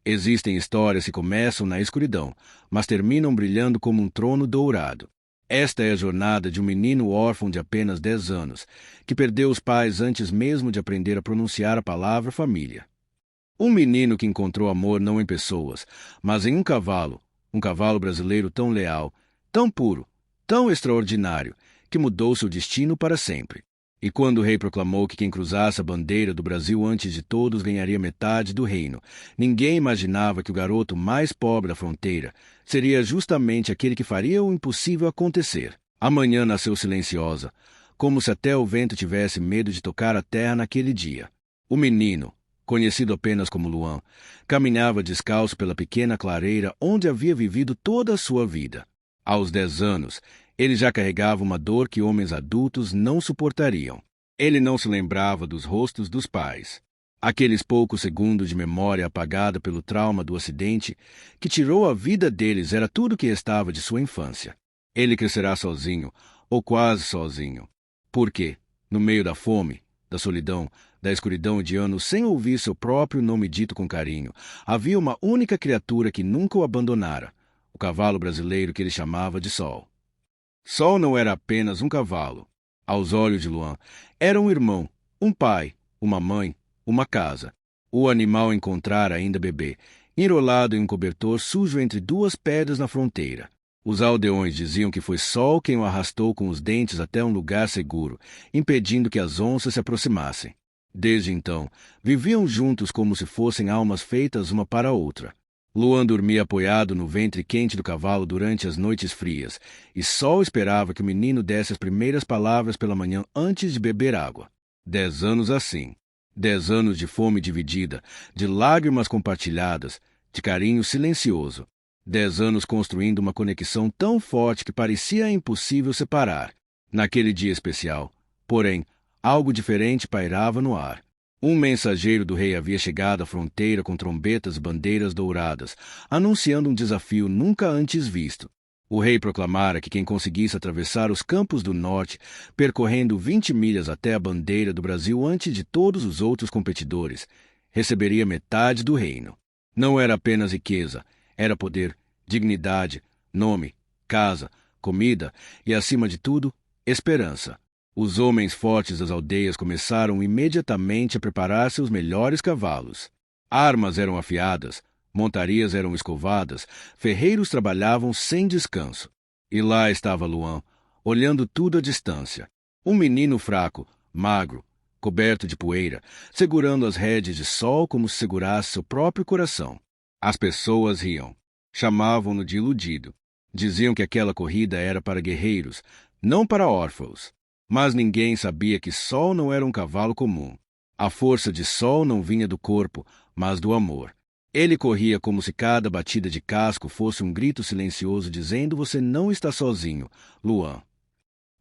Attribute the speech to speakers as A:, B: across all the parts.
A: Existem histórias que começam na escuridão, mas terminam brilhando como um trono dourado. Esta é a jornada de um menino órfão de apenas 10 anos, que perdeu os pais antes mesmo de aprender a pronunciar a palavra família. Um menino que encontrou amor não em pessoas, mas em um cavalo brasileiro tão leal, tão puro, tão extraordinário, que mudou seu destino para sempre. E quando o rei proclamou que quem cruzasse a bandeira do Brasil antes de todos ganharia metade do reino, ninguém imaginava que o garoto mais pobre da fronteira seria justamente aquele que faria o impossível acontecer. A manhã nasceu silenciosa, como se até o vento tivesse medo de tocar a terra naquele dia. O menino, conhecido apenas como Luan, caminhava descalço pela pequena clareira onde havia vivido toda a sua vida. Aos 10 anos, ele já carregava uma dor que homens adultos não suportariam. Ele não se lembrava dos rostos dos pais. Aqueles poucos segundos de memória apagada pelo trauma do acidente que tirou a vida deles era tudo o que restava de sua infância. Ele crescerá sozinho, ou quase sozinho. Porque, no meio da fome, da solidão, da escuridão de anos sem ouvir seu próprio nome dito com carinho, havia uma única criatura que nunca o abandonara, o cavalo brasileiro que ele chamava de Sol. Sol não era apenas um cavalo. Aos olhos de Luan, era um irmão, um pai, uma mãe, uma casa. O animal encontrara ainda bebê, enrolado em um cobertor sujo entre duas pedras na fronteira. Os aldeões diziam que foi Sol quem o arrastou com os dentes até um lugar seguro, impedindo que as onças se aproximassem. Desde então, viviam juntos como se fossem almas feitas uma para a outra. Luan dormia apoiado no ventre quente do cavalo durante as noites frias, e Sol esperava que o menino desse as primeiras palavras pela manhã antes de beber água. 10 anos assim. 10 anos de fome dividida, de lágrimas compartilhadas, de carinho silencioso. 10 anos construindo uma conexão tão forte que parecia impossível separar. Naquele dia especial, porém, algo diferente pairava no ar. Um mensageiro do rei havia chegado à fronteira com trombetas e bandeiras douradas, anunciando um desafio nunca antes visto. O rei proclamara que quem conseguisse atravessar os campos do norte, percorrendo 20 milhas até a bandeira do Brasil antes de todos os outros competidores, receberia metade do reino. Não era apenas riqueza, era poder, dignidade, nome, casa, comida e, acima de tudo, esperança. Os homens fortes das aldeias começaram imediatamente a preparar seus melhores cavalos. Armas eram afiadas, montarias eram escovadas, ferreiros trabalhavam sem descanso. E lá estava Luan, olhando tudo à distância. Um menino fraco, magro, coberto de poeira, segurando as rédeas de Sol como se segurasse seu próprio coração. As pessoas riam. Chamavam-no de iludido. Diziam que aquela corrida era para guerreiros, não para órfãos. Mas ninguém sabia que Sol não era um cavalo comum. A força de Sol não vinha do corpo, mas do amor. Ele corria como se cada batida de casco fosse um grito silencioso dizendo: "Você não está sozinho, Luan."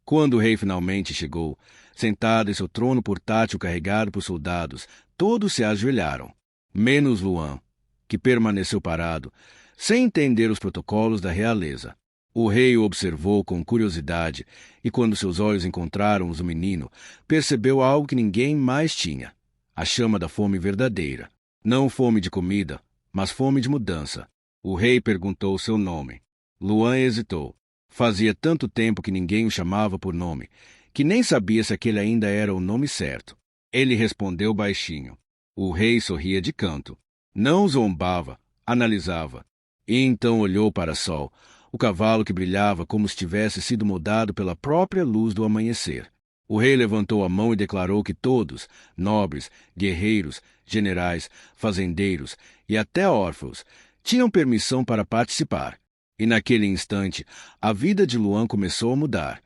A: Quando o rei finalmente chegou, sentado em seu trono portátil carregado por soldados, todos se ajoelharam, menos Luan, que permaneceu parado, sem entender os protocolos da realeza. O rei o observou com curiosidade e, quando seus olhos encontraram os do menino, percebeu algo que ninguém mais tinha: a chama da fome verdadeira. Não fome de comida, mas fome de mudança. O rei perguntou seu nome. Luan hesitou. Fazia tanto tempo que ninguém o chamava por nome, que nem sabia se aquele ainda era o nome certo. Ele respondeu baixinho. O rei sorria de canto. Não zombava, analisava. E então olhou para Sol, o cavalo que brilhava como se tivesse sido moldado pela própria luz do amanhecer. O rei levantou a mão e declarou que todos, nobres, guerreiros, generais, fazendeiros e até órfãos, tinham permissão para participar. E naquele instante, a vida de Luan começou a mudar.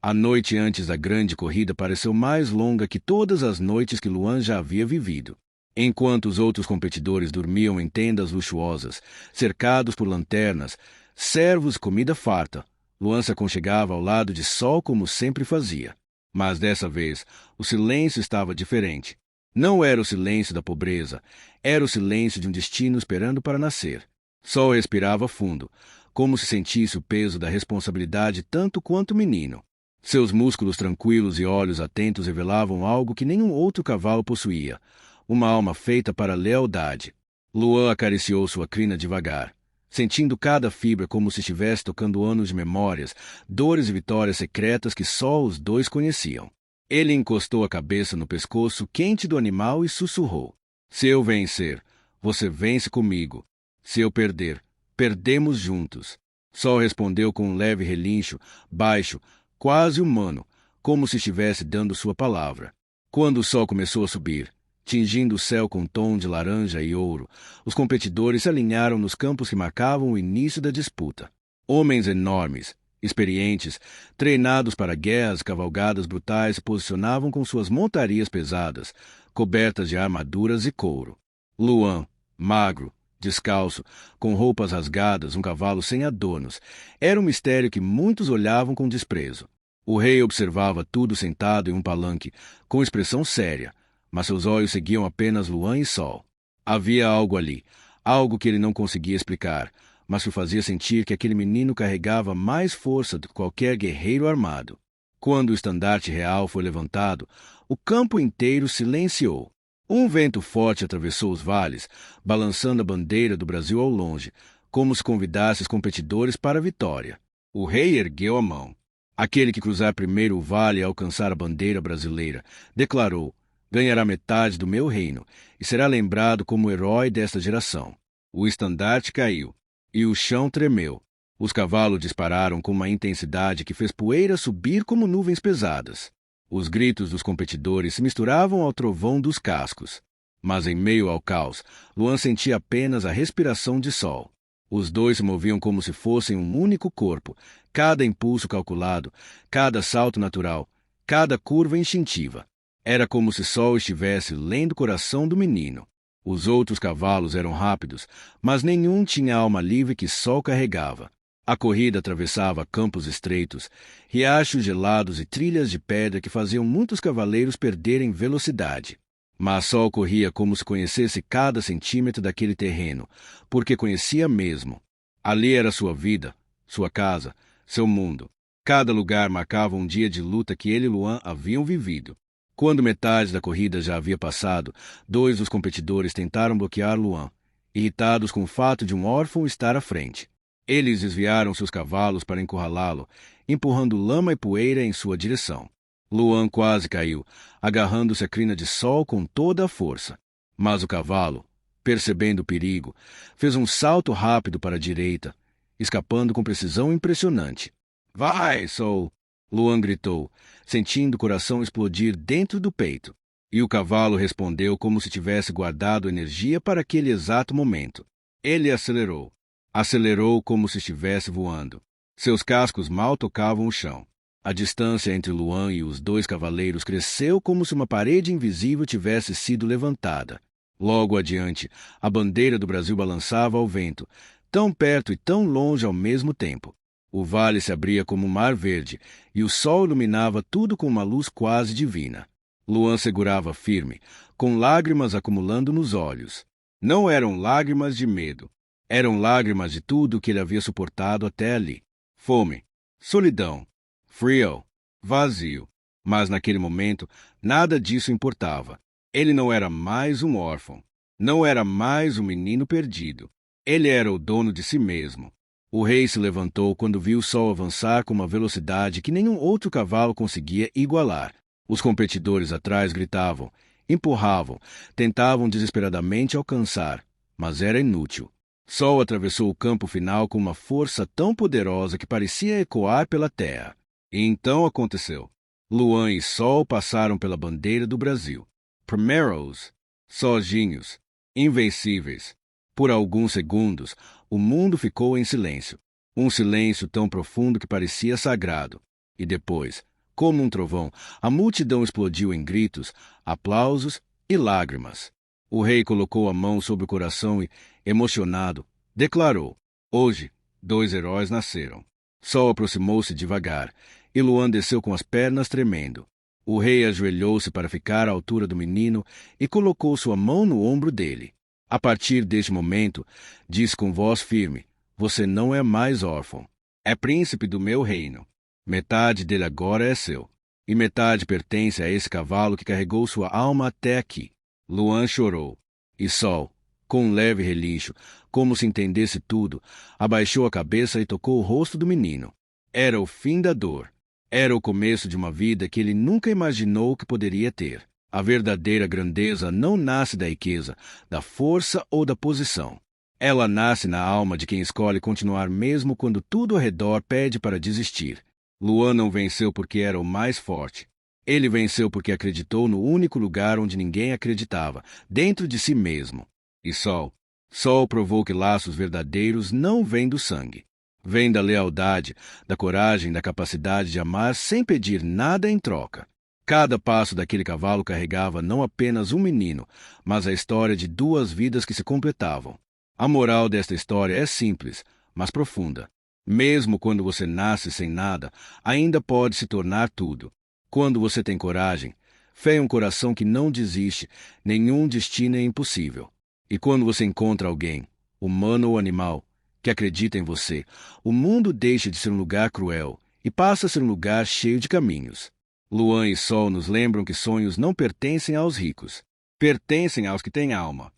A: A noite antes da grande corrida pareceu mais longa que todas as noites que Luan já havia vivido. Enquanto os outros competidores dormiam em tendas luxuosas, cercados por lanternas, servos e comida farta, Luan se aconchegava ao lado de Sol como sempre fazia. Mas dessa vez, o silêncio estava diferente. Não era o silêncio da pobreza, era o silêncio de um destino esperando para nascer. Sol respirava fundo, como se sentisse o peso da responsabilidade tanto quanto o menino. Seus músculos tranquilos e olhos atentos revelavam algo que nenhum outro cavalo possuía: uma alma feita para a lealdade. Luan acariciou sua crina devagar, sentindo cada fibra como se estivesse tocando anos de memórias, dores e vitórias secretas que só os dois conheciam. Ele encostou a cabeça no pescoço quente do animal e sussurrou: Se eu vencer, você vence comigo. Se eu perder, perdemos juntos. Sol respondeu com um leve relincho, baixo, quase humano, como se estivesse dando sua palavra. Quando o sol começou a subir, tingindo o céu com um tom de laranja e ouro, os competidores se alinharam nos campos que marcavam o início da disputa. Homens enormes, experientes, treinados para guerras e cavalgadas brutais, se posicionavam com suas montarias pesadas, cobertas de armaduras e couro. Luan, magro, descalço, com roupas rasgadas, um cavalo sem adornos, era um mistério que muitos olhavam com desprezo. O rei observava tudo sentado em um palanque, com expressão séria, mas seus olhos seguiam apenas Luan e Sol. Havia algo ali, algo que ele não conseguia explicar, mas que o fazia sentir que aquele menino carregava mais força do que qualquer guerreiro armado. Quando o estandarte real foi levantado, o campo inteiro silenciou. Um vento forte atravessou os vales, balançando a bandeira do Brasil ao longe, como se convidasse os competidores para a vitória. O rei ergueu a mão. Aquele que cruzar primeiro o vale e alcançar a bandeira brasileira, declarou, ganhará metade do meu reino e será lembrado como o herói desta geração. O estandarte caiu e o chão tremeu. Os cavalos dispararam com uma intensidade que fez poeira subir como nuvens pesadas. Os gritos dos competidores se misturavam ao trovão dos cascos. Mas em meio ao caos, Luan sentia apenas a respiração de Sol. Os dois se moviam como se fossem um único corpo, cada impulso calculado, cada salto natural, cada curva instintiva. Era como se Sol estivesse lendo o coração do menino. Os outros cavalos eram rápidos, mas nenhum tinha a alma livre que Sol carregava. A corrida atravessava campos estreitos, riachos gelados e trilhas de pedra que faziam muitos cavaleiros perderem velocidade. Mas Sol corria como se conhecesse cada centímetro daquele terreno, porque conhecia mesmo. Ali era sua vida, sua casa, seu mundo. Cada lugar marcava um dia de luta que ele e Luan haviam vivido. Quando metade da corrida já havia passado, dois dos competidores tentaram bloquear Luan, irritados com o fato de um órfão estar à frente. Eles desviaram seus cavalos para encurralá-lo, empurrando lama e poeira em sua direção. Luan quase caiu, agarrando-se à crina de Sol com toda a força. Mas o cavalo, percebendo o perigo, fez um salto rápido para a direita, escapando com precisão impressionante. Vai, Sol! Luan gritou, sentindo o coração explodir dentro do peito. E o cavalo respondeu como se tivesse guardado energia para aquele exato momento. Ele acelerou. Acelerou como se estivesse voando. Seus cascos mal tocavam o chão. A distância entre Luan e os dois cavaleiros cresceu como se uma parede invisível tivesse sido levantada. Logo adiante, a bandeira do Brasil balançava ao vento, tão perto e tão longe ao mesmo tempo. O vale se abria como um mar verde, e o sol iluminava tudo com uma luz quase divina. Luan segurava firme, com lágrimas acumulando nos olhos. Não eram lágrimas de medo. Eram lágrimas de tudo que ele havia suportado até ali. Fome, solidão, frio, vazio. Mas naquele momento, nada disso importava. Ele não era mais um órfão. Não era mais um menino perdido. Ele era o dono de si mesmo. O rei se levantou quando viu o sol avançar com uma velocidade que nenhum outro cavalo conseguia igualar. Os competidores atrás gritavam, empurravam, tentavam desesperadamente alcançar, mas era inútil. Sol atravessou o campo final com uma força tão poderosa que parecia ecoar pela terra. E então aconteceu. Luan e Sol passaram pela bandeira do Brasil. Primeiros, sozinhos, invencíveis. Por alguns segundos, o mundo ficou em silêncio. Um silêncio tão profundo que parecia sagrado. E depois, como um trovão, a multidão explodiu em gritos, aplausos e lágrimas. O rei colocou a mão sobre o coração e, emocionado, declarou: Hoje, dois heróis nasceram. Sol aproximou-se devagar, e Luan desceu com as pernas tremendo. O rei ajoelhou-se para ficar à altura do menino e colocou sua mão no ombro dele. A partir deste momento, disse com voz firme, você não é mais órfão. É príncipe do meu reino. Metade dele agora é seu. E metade pertence a esse cavalo que carregou sua alma até aqui. Luan chorou. E Sol, Com um leve relincho, como se entendesse tudo, abaixou a cabeça e tocou o rosto do menino. Era o fim da dor. Era o começo de uma vida que ele nunca imaginou que poderia ter. A verdadeira grandeza não nasce da riqueza, da força ou da posição. Ela nasce na alma de quem escolhe continuar mesmo quando tudo ao redor pede para desistir. Luan não venceu porque era o mais forte. Ele venceu porque acreditou no único lugar onde ninguém acreditava, dentro de si mesmo. E Sol? Sol provou que laços verdadeiros não vêm do sangue. Vêm da lealdade, da coragem, da capacidade de amar sem pedir nada em troca. Cada passo daquele cavalo carregava não apenas um menino, mas a história de duas vidas que se completavam. A moral desta história é simples, mas profunda. Mesmo quando você nasce sem nada, ainda pode se tornar tudo. Quando você tem coragem, fé em um coração que não desiste, nenhum destino é impossível. E quando você encontra alguém, humano ou animal, que acredita em você, o mundo deixa de ser um lugar cruel e passa a ser um lugar cheio de caminhos. Luan e Sol nos lembram que sonhos não pertencem aos ricos, pertencem aos que têm alma.